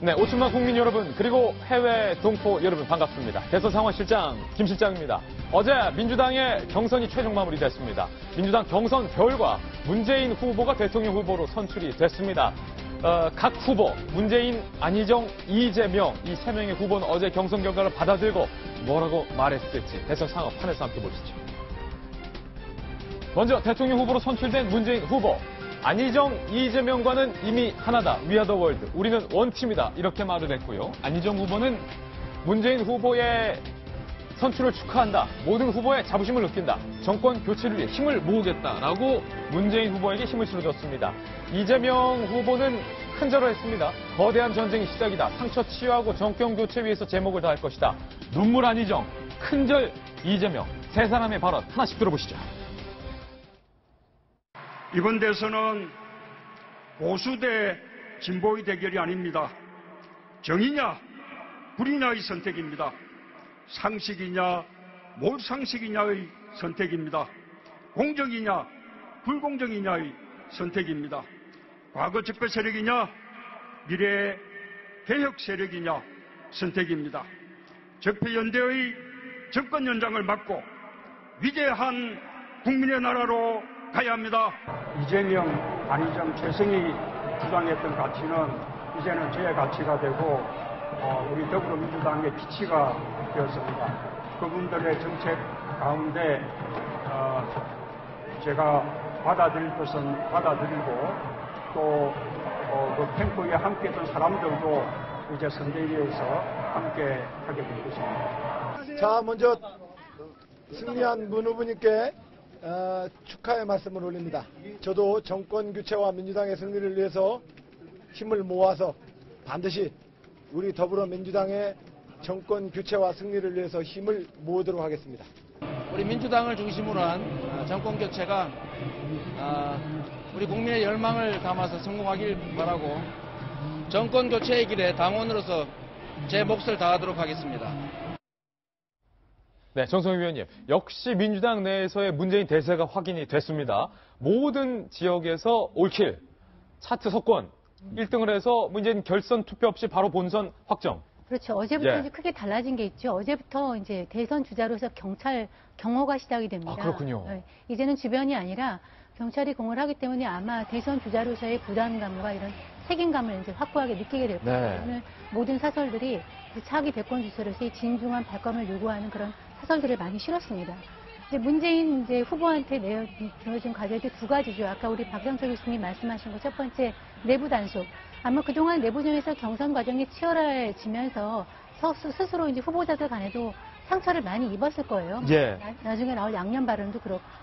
네, 오춘마 국민 여러분, 그리고 해외 동포 여러분 반갑습니다. 대선 상황실장 김 실장입니다. 어제 민주당의 경선이 최종 마무리됐습니다. 민주당 경선 결과 문재인 후보가 대통령 후보로 선출이 됐습니다. 각 후보, 문재인, 안희정, 이재명 이 세 명의 후보는 어제 경선 결과를 받아들고 뭐라고 말했을지 대선 상황 판에서 함께 보시죠. 먼저 대통령 후보로 선출된 문재인 후보. 안희정, 이재명과는 이미 하나다. We are the world. 우리는 원팀이다. 이렇게 말을 했고요. 안희정 후보는 문재인 후보의 선출을 축하한다. 모든 후보의 자부심을 느낀다. 정권 교체를 위해 힘을 모으겠다라고 문재인 후보에게 힘을 실어줬습니다. 이재명 후보는 큰절을 했습니다. 거대한 전쟁이 시작이다. 상처 치유하고 정권 교체 위해서 제목을 다할 것이다. 눈물 안희정, 큰절 이재명. 세 사람의 발언 하나씩 들어보시죠. 이번 대선은 보수 대 진보의 대결이 아닙니다. 정의냐 불의냐의 선택입니다. 상식이냐 몰상식이냐의 선택입니다. 공정이냐 불공정이냐의 선택입니다. 과거 적폐 세력이냐 미래 개혁 세력이냐 선택입니다. 적폐연대의 정권 연장을 막고 위대한 국민의 나라로 가야 합니다. 이재명, 안희정, 최승희 주장했던 가치는 이제는 저의 가치가 되고 우리 더불어민주당의 기치가 되었습니다. 그분들의 정책 가운데 제가 받아들일 것은 받아들이고 또 그 캠프에 함께했던 사람들도 이제 선대위에서 함께 하게 될 것입니다. 자, 먼저 승리한 문 후보님께 축하의 말씀을 올립니다. 저도 정권 교체와 민주당의 승리를 위해서 힘을 모아서 반드시 우리 더불어민주당의 정권 교체와 승리를 위해서 힘을 모으도록 하겠습니다. 우리 민주당을 중심으로 한 정권 교체가 우리 국민의 열망을 담아서 성공하길 바라고 정권 교체의 길에 당원으로서 제 몫을 다하도록 하겠습니다. 네, 정성희 위원님. 역시 민주당 내에서의 문재인 대세가 확인이 됐습니다. 모든 지역에서 올킬, 차트 석권, 1등을 해서 문재인 결선 투표 없이 바로 본선 확정. 그렇죠. 어제부터 예. 이제 크게 달라진 게 있죠. 어제부터 이제 대선 주자로서 경찰 경호가 시작이 됩니다. 아, 그렇군요. 네, 이제는 주변이 아니라 경찰이 공을 하기 때문에 아마 대선 주자로서의 부담감과 이런 책임감을 이제 확고하게 느끼게 될 거예요. 네. 오늘 모든 사설들이 차기 대권 주자로서의 진중한 발걸음을 요구하는 그런 사설들을 많이 실었습니다. 이제 문재인 이제 후보한테 내어준 과제들 두 가지죠. 아까 우리 박영철 교수님 말씀하신 것 첫 번째 내부 단속. 아마 그동안 내부전에서 경선 과정이 치열해지면서 스스로 이제 후보자들 간에도 상처를 많이 입었을 거예요. 예. 나중에 나올 양념 발언도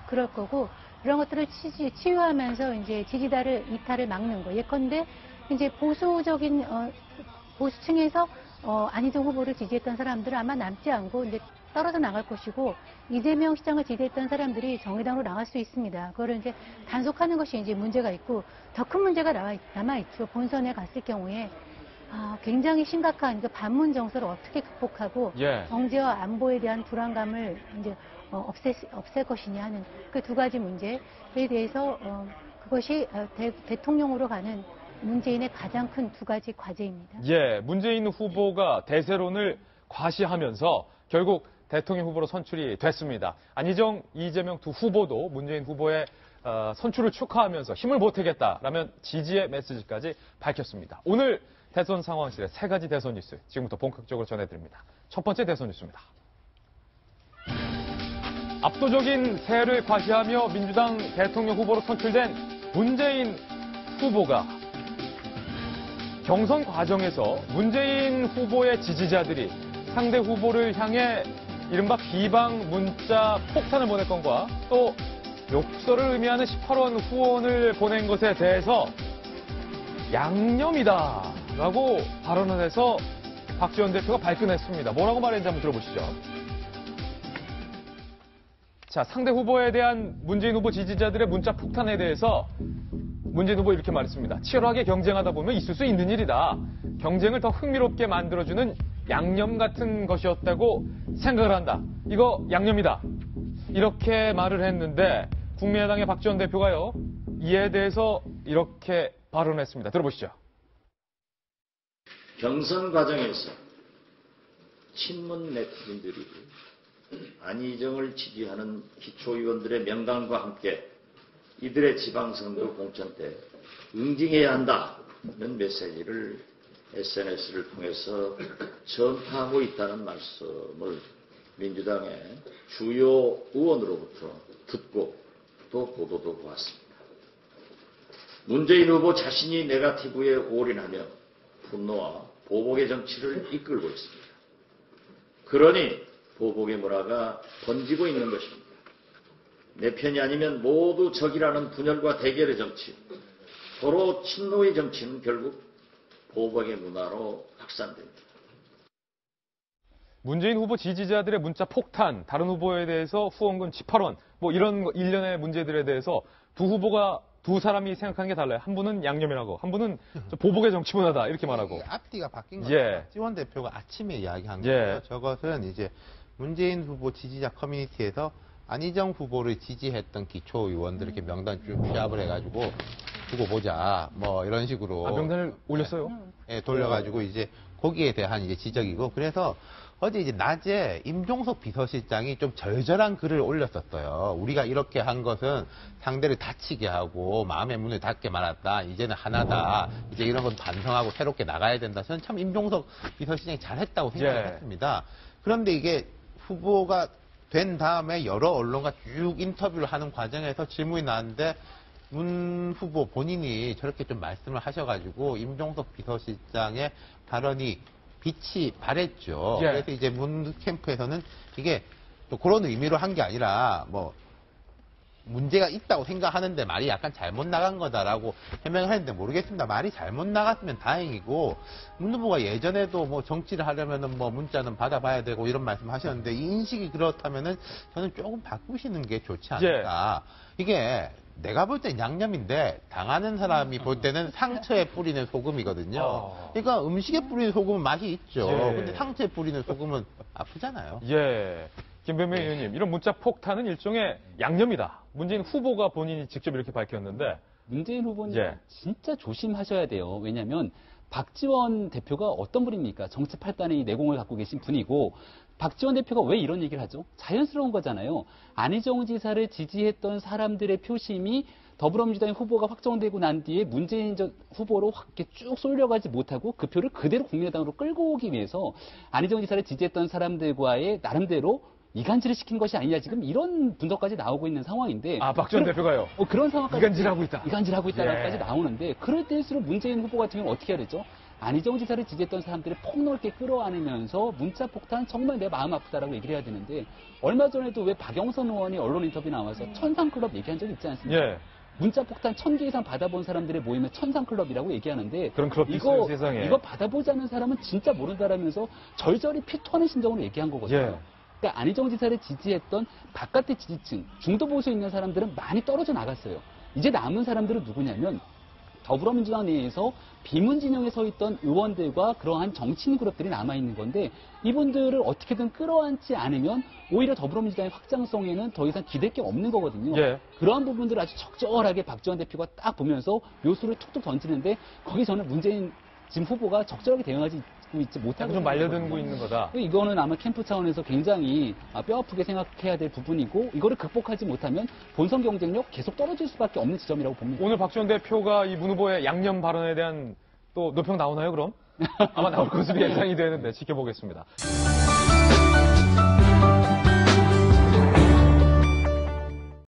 그럴 거고 이런 것들을 치유하면서 이제 지지자를 이탈을 막는 거. 예컨대 이제 보수적인 보수층에서 안희정 후보를 지지했던 사람들은 아마 남지 않고 이제 떨어져 나갈 것이고 이재명 시장을 지지했던 사람들이 정의당으로 나갈 수 있습니다. 그거를 이제 단속하는 것이 이제 문제가 있고 더 큰 문제가 남아있죠. 본선에 갔을 경우에 굉장히 심각한 그 반문 정서를 어떻게 극복하고 예. 경제와 안보에 대한 불안감을 이제 없앨 것이냐 하는 그 두 가지 문제에 대해서 그것이 대통령으로 가는 문재인의 가장 큰 두 가지 과제입니다. 예, 문재인 후보가 대세론을 과시하면서 결국 대통령 후보로 선출이 됐습니다. 안희정, 이재명 두 후보도 문재인 후보의 선출을 축하하면서 힘을 보태겠다라면 지지의 메시지까지 밝혔습니다. 오늘 대선 상황실의 세 가지 대선 뉴스 지금부터 본격적으로 전해드립니다. 첫 번째 대선 뉴스입니다. 압도적인 세를 과시하며 민주당 대통령 후보로 선출된 문재인 후보가 경선 과정에서 문재인 후보의 지지자들이 상대 후보를 향해 이른바 비방 문자 폭탄을 보낼 건과 또 욕설을 의미하는 18원 후원을 보낸 것에 대해서 양념이다라고 발언을 해서 박지원 대표가 발끈했습니다. 뭐라고 말했는지 한번 들어보시죠. 자, 상대 후보에 대한 문재인 후보 지지자들의 문자 폭탄에 대해서 문재인 후보 이렇게 말했습니다. 치열하게 경쟁하다 보면 있을 수 있는 일이다. 경쟁을 더 흥미롭게 만들어주는 양념 같은 것이었다고 생각을 한다. 이거 양념이다. 이렇게 말을 했는데 국민의당의 박지원 대표가요. 이에 대해서 이렇게 발언했습니다. 들어보시죠. 경선 과정에서 친문 네티즌들이 안희정을 지지하는 기초의원들의 명단과 함께 이들의 지방선거 공천 때 응징해야 한다는 메시지를 SNS를 통해서 전파하고 있다는 말씀을 민주당의 주요 의원으로부터 듣고 또 보도도 보았습니다. 문재인 후보 자신이 네거티브에 올인하며 분노와 보복의 정치를 이끌고 있습니다. 그러니 보복의 문화가 번지고 있는 것입니다. 내 편이 아니면 모두 적이라는 분열과 대결의 정치, 서로 친노의 정치는 결국 보복의 문화로 확산됩니다. 문재인 후보 지지자들의 문자 폭탄, 다른 후보에 대해서 후원금 18원, 뭐 이런 일련의 문제들에 대해서 두 사람이 생각하는 게 달라요. 한 분은 양념이라고, 한 분은 보복의 정치 문화다 이렇게 말하고. 앞뒤가 바뀐 거예요. 예. 박지원 대표가 아침에 이야기한 예. 거예요. 저것은 이제 문재인 후보 지지자 커뮤니티에서 안희정 후보를 지지했던 기초 의원들 이렇게 명단 쭉 취합을 해가지고 두고 보자 뭐 이런 식으로 명단을 올렸어요? 예, 돌려가지고 이제 거기에 대한 이제 지적이고 그래서 어제 이제 낮에 임종석 비서실장이 좀 절절한 글을 올렸었어요. 우리가 이렇게 한 것은 상대를 다치게 하고 마음의 문을 닫게 말았다. 이제는 하나다. 이제 이런 건 반성하고 새롭게 나가야 된다. 저는 참 임종석 비서실장이 잘했다고 생각했습니다. 그런데 이게 후보가 된 다음에 여러 언론과 쭉 인터뷰를 하는 과정에서 질문이 나왔는데 문 후보 본인이 저렇게 좀 말씀을 하셔가지고 임종석 비서실장의 발언이 빛이 발했죠. 예. 그래서 이제 문 캠프에서는 이게 또 그런 의미로 한 게 아니라 뭐 문제가 있다고 생각하는데 말이 약간 잘못 나간 거다라고 해명을 했는데 모르겠습니다. 말이 잘못 나갔으면 다행이고 문 후보가 예전에도 뭐 정치를 하려면은 뭐 문자는 받아봐야 되고 이런 말씀 하셨는데 이 인식이 그렇다면은 저는 조금 바꾸시는 게 좋지 않을까. 이게 내가 볼 땐 양념인데 당하는 사람이 볼 때는 상처에 뿌리는 소금이거든요. 그러니까 음식에 뿌리는 소금은 맛이 있죠. 예. 근데 상처에 뿌리는 소금은 아프잖아요. 예. 김병민 의원님, 이런 문자 폭탄은 일종의 양념이다. 문재인 후보가 본인이 직접 이렇게 밝혔는데. 문재인 후보는 예. 진짜 조심하셔야 돼요. 왜냐하면 박지원 대표가 어떤 분입니까? 정치 팔단의 내공을 갖고 계신 분이고 박지원 대표가 왜 이런 얘기를 하죠? 자연스러운 거잖아요. 안희정 지사를 지지했던 사람들의 표심이 더불어민주당 후보가 확정되고 난 뒤에 문재인 후보로 확 이렇게 쭉 쏠려가지 못하고 그 표를 그대로 국민의당으로 끌고 오기 위해서 안희정 지사를 지지했던 사람들과의 나름대로 이간질을 시킨 것이 아니냐 지금 이런 분석까지 나오고 있는 상황인데. 아, 박지원 대표가요? 그런 상황까지. 이간질하고 있다. 이간질하고 있다라고까지 예. 나오는데 그럴 때일수록 문재인 후보 같은 경우는 어떻게 해야 되죠? 안희정 지사를 지지했던 사람들을 폭넓게 끌어안으면서 문자 폭탄 정말 내 마음 아프다라고 얘기를 해야 되는데 얼마 전에도 왜 박영선 의원이 언론 인터뷰 나와서 천상클럽 얘기한 적 있지 않습니까? 예. 문자 폭탄 1000개 이상 받아본 사람들의 모임을 천상클럽이라고 얘기하는데 그런 클럽도 있어요, 세상에. 이거 받아보지 않은 사람은 진짜 모른다라면서 절절히 피토하는 심정으로 얘기한 거거든요. 예. 그러니까 안희정 지사를 지지했던 바깥의 지지층, 중도 보수에 있는 사람들은 많이 떨어져 나갔어요. 이제 남은 사람들은 누구냐면 더불어민주당 내에서 비문 진영에 서 있던 의원들과 그러한 정치인 그룹들이 남아있는 건데 이분들을 어떻게든 끌어안지 않으면 오히려 더불어민주당의 확장성에는 더 이상 기댈 게 없는 거거든요. 예. 그러한 부분들을 아주 적절하게 박지원 대표가 딱 보면서 묘수를 툭툭 던지는데 거기 저는 문재인 지금 후보가 적절하게 대응하지 있지 못하고 좀 말려들고 있는 거다. 이거는 아마 캠프 차원에서 굉장히 뼈아프게 생각해야 될 부분이고 이거를 극복하지 못하면 본선 경쟁력 계속 떨어질 수밖에 없는 지점이라고 봅니다. 오늘 박지원 대표가 이 문 후보의 양념 발언에 대한 또 노평 나오나요, 그럼? 아마 나올 것으로 예상이 되는데 지켜보겠습니다.